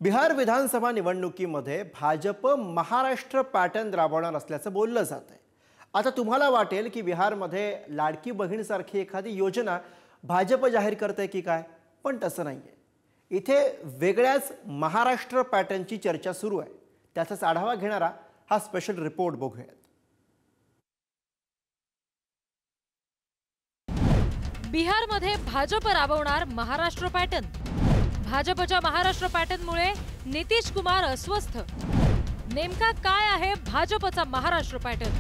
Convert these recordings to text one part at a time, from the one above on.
बिहार विधानसभा निवडणुकीमध्ये भाजप महाराष्ट्र पॅटर्न राबवणार असल्याचं बोललं जात आहे। आता तुम्हाला वाटेल की बिहारमध्ये लाडकी बहीणसारखी एखादी योजना भाजप जाहीर करते की काय, पण तसं नाहीये। इथे वेगळ्याच महाराष्ट्र पॅटर्नची चर्चा सुरू आहे। त्याचाच आढावा घेणारा हा स्पेशल रिपोर्ट बघूयात। बिहारमध्ये भाजप राबवणार महाराष्ट्र पॅटर्न। भाजपच्या महाराष्ट्र पॅटर्नमुळे नितीश कुमार अस्वस्थ। नेमका काय आहे भाजपचा महाराष्ट्र पॅटर्न?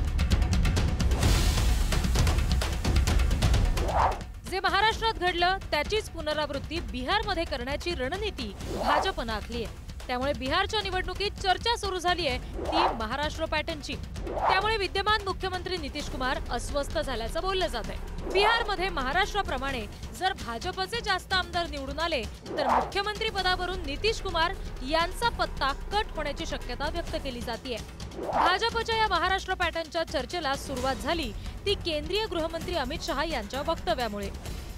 जे महाराष्ट्रात घडलं त्याचीच पुनरावृत्ती बिहारमध्ये करण्याची रणनीती भाजपने आखली आहे। त्यामुळे बिहारच्या निवडणुकीत चर्चा सुरू झाली आहे ती महाराष्ट्र पॅटर्नची। त्यामुळे विद्यमान मुख्यमंत्री नितीश कुमार अस्वस्थ झाल्याचं बोललं जात आहे। बिहारमध्ये महाराष्ट्राप्रमाणे जर भाजपचे जास्त आमदार निवडून आले तर मुख्यमंत्री पदावरून नितीश कुमार यांचा पत्ता कट होण्याची शक्यता व्यक्त केली जाते। भाजपच्या या महाराष्ट्र पॅटर्नच्या चर्चेला सुरुवात झाली ती केंद्रीय गृहमंत्री अमित शहा यांच्या वक्तव्यामुळे।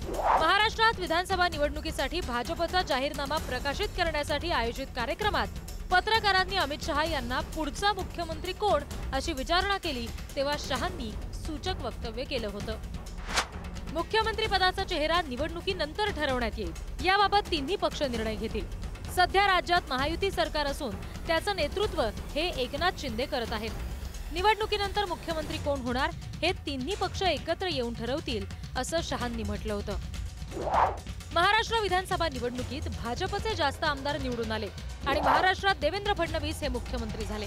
महाराष्ट्रात विधानसभा निवडणुकीसाठी भाजपचा जाहीरनामा प्रकाशित करण्यासाठी आयोजित कार्यक्रमात पत्रकारांनी अमित शहा यांना पुढचा मुख्यमंत्री कोण अशी विचारणा केली तेव्हा शहांनी सूचक वक्तव्य केलं होतं। मुख्यमंत्री पदाचा चेहरा निवडणुकीनंतर ठरवण्यात येईल, याबाबत तिन्ही पक्ष निर्णय घेतील। सध्या राज्यात महायुती सरकार असून त्याचं नेतृत्व हे एकनाथ शिंदे करत आहेत। निवडणुकीनंतर मुख्यमंत्री कोण होणार हे तिन्ही पक्ष एकत्र येऊन ठरवतील असं शहांनी म्हटलं होतं। महाराष्ट्र विधानसभा निवडणुकीत भाजपचे जास्त आमदार निवडून आले आणि महाराष्ट्रात देवेंद्र फडणवीस हे मुख्यमंत्री झाले।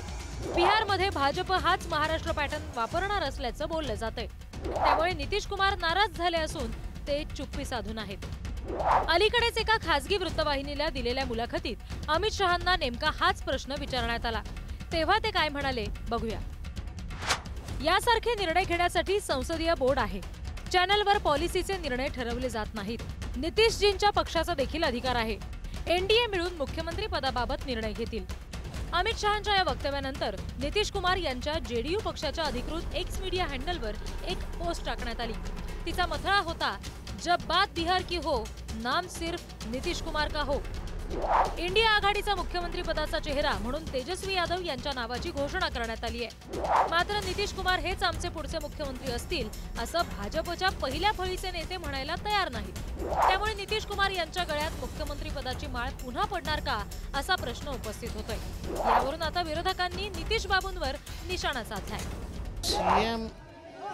बिहारमध्ये भाजप हाच महाराष्ट्र पॅटर्न वापरणार असल्याचं बोललं जातंय। त्यामुळे नितीश कुमार नाराज झाले असून ते चुप्पी साधून आहेत। अलीकडेच एका खासगी वृत्तवाहिनीला दिलेल्या मुलाखतीत अमित शहांना नेमका हाच प्रश्न विचारण्यात आला, तेव्हा ते काय म्हणाले बघूया। यासारखे निर्णय घेण्यासाठी संसदीय बोर्ड आहे। चॅनलवर पॉलिसीचे निर्णय ठरवले जात नाहीत। नितीशजींच्या पक्षाचा देखील अधिकार आहे। एनडीए मिळून मुख्यमंत्री पदाबाबत निर्णय घेतील। अमित शहांच्या या वक्तव्यानंतर नितीश कुमार यांच्या जेडीयू पक्षाच्या अधिकृत एक्स मीडिया हँडलवर एक पोस्ट टाकण्यात आली। तिचा मथळा होता, जब बात बिहार की हो, नाम सिर्फ नितीश कुमार का हो। इंडिया आघाडीचा मुख्यमंत्री पदाचा चेहरा म्हणून तेजस्वी यादव यांच्या नावाची घोषणा करण्यात आली आहे। मात्र नितीश कुमार हेच आमचे पुढचे मुख्यमंत्री असतील असं भाजपच्या पहिल्या फळीचे नेते म्हणायला तयार नाहीत। त्यामुळे नितीश कुमार यांच्या गळ्यात मुख्यमंत्री पदाची माळ पुन्हा पडणार का असा प्रश्न उपस्थित होतोय। यावरून आता विरोधकांनी नितीश बाबूंवर निशाणा साधलाय। सीएम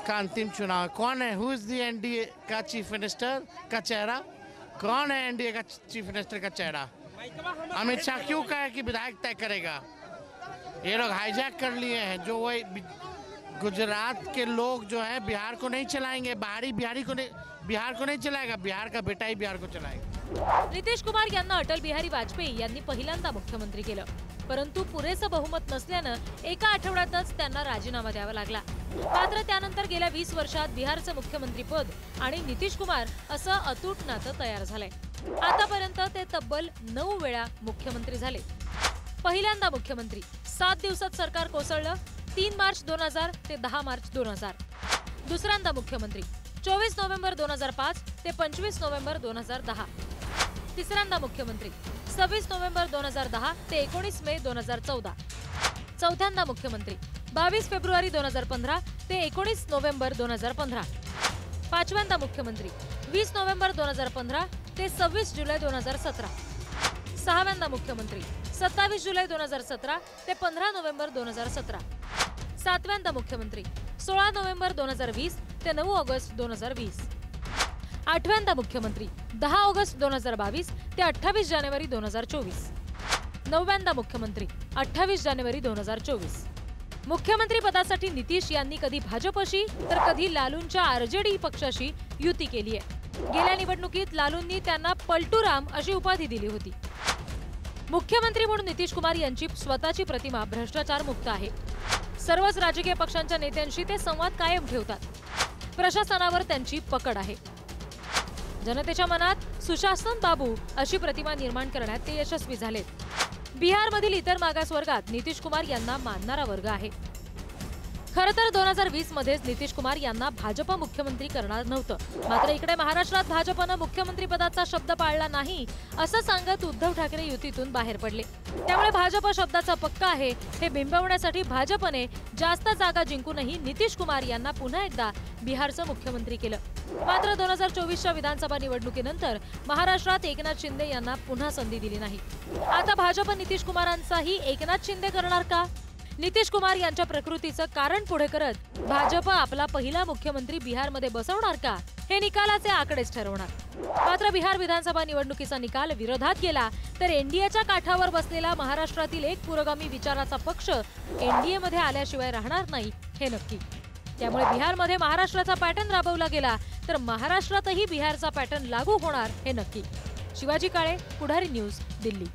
का अंतिम चुनाव कौन है? हु इज द एनडीए का चीफ मिनिस्टर का चेहरा? कौन है एनडीए का चीफ मिनिस्टर का चेहरा? अमित शाह क्यों कहा कि विधायक तय करेगा? ये लोग हाईजैक कर लिए हैं। जो वही गुजरात के लोग जो है बिहार को नहीं चलाएंगे, बाहरी बिहार को नहीं चलाएगा, बिहार का बेटा ही बिहार को चलाएगा। नितीश कुमार यांना अटल बिहारी वाजपेयी यांनी पहिल्यांदा मुख्यमंत्री केलं, परंतु पुरेसं बहुमत नसल्यानं एका आठवड्यातच त्यांना राजीनामा द्यावा लागला। मात्र त्यानंतर गेल्या 20 वर्षात बिहारचं मुख्यमंत्रीपद आणि नितीश कुमार असं अतूट नातं तयार झालंय। आतापर्यंत ते तब्बल 9 वेळा मुख्यमंत्री झाले। पहिल्यांदा मुख्यमंत्री 7 दिवसात सरकार कोसळलं, 3 मार्च 2000 ते 10 मार्च 2000। दुसऱ्यांदा मुख्यमंत्री 24 नोव्हेंबर 2005 ते 25 नोव्हेंबर 2010। तिसऱ्यांदा मुख्यमंत्री 26 नोव्हेंबर 2010 ते 19 मे 2014। चौथ्यांदा मुख्यमंत्री 22 फेब्रुवारी 2015 ते 19 नोव्हेंबर 2015। पाचव्यांदा मुख्यमंत्री 20 नोव्हेंबर 2015 ते 26 जुलै 2017। सहाव्यांदा मुख्यमंत्री 27 जुलै 2017 ते 15 नोव्हेंबर 2017। सातव्यांदा मुख्यमंत्री 16 नोव्हेंबर 2020 ते 9 ऑगस्ट 2020। आठव्यांदा मुख्यमंत्री 10 ऑगस्ट 2022 ते 28 जानेवारी 2024। नवव्यांदा मुख्यमंत्री 28 जानेवारी 2024। मुख्यमंत्री पदासाठी नितीश यांनी कधी भाजपशी तर कधी लालूंच्या आरजेडी पक्षाशी युती केली आहे। गेल्या निवडणुकीत लालूंनी त्यांना पलटूराम अशी उपाधी दिली होती। मुख्यमंत्री म्हणून नितीश कुमार यांची स्वतःची प्रतिमा भ्रष्टाचार मुक्त आहे। सर्वच राजकीय पक्षांच्या नेत्यांशी ते संवाद कायम ठेवतात। प्रशासनावर त्यांची पकड आहे। जनतेच्या मनात सुशासन बाबू अशी प्रतिमा निर्माण करण्यात ते यशस्वी झालेत। बिहारमधील इतर मागासवर्गात नितीश कुमार यांना मानणारा वर्ग आहे। खरं तर 2020 मध्येच नितीश कुमार यांना भाजप मुख्यमंत्री करणार नव्हतं। मात्र इकडे महाराष्ट्रात भाजपनं मुख्यमंत्री पदाचा शब्द पाळला नाही असं सांगत उद्धव ठाकरे युतीतून बाहेर पडले। त्यामुळे भाजप शब्दाचा पक्का आहे हे बिंबवण्यासाठी भाजपने जास्त जागा जिंकूनही नितीश कुमार यांना पुन्हा एकदा बिहारचं मुख्यमंत्री केलं। मात्र 2024च्या विधानसभा निवडणुकीनंतर महाराष्ट्रात एकनाथ शिंदे यांना पुन्हा संधी दिली नाही। आता भाजप नितीश कुमारांचाही एकनाथ शिंदे करणार का? नितीश कुमार यांच्या प्रकृतीचं कारण पुढे करत भाजप आपला पहिला मुख्यमंत्री बिहारमध्ये बसवणार का, हे निकालाचे आकडेच ठरवणार। मात्र बिहार विधानसभा निवडणुकीचा निकाल विरोधात गेला तर एनडीएच्या काठावर बसलेला महाराष्ट्रातील एक पुरोगामी विचाराचा पक्ष एनडीए मध्ये आल्याशिवाय राहणार नाही हे नक्की। त्यामुळे बिहारमध्ये महाराष्ट्राचा पॅटर्न राबवला गेला तर महाराष्ट्रातही बिहारचा पॅटर्न लागू होणार हे नक्की। शिवाजी काळे, पुढारी न्यूज, दिल्ली।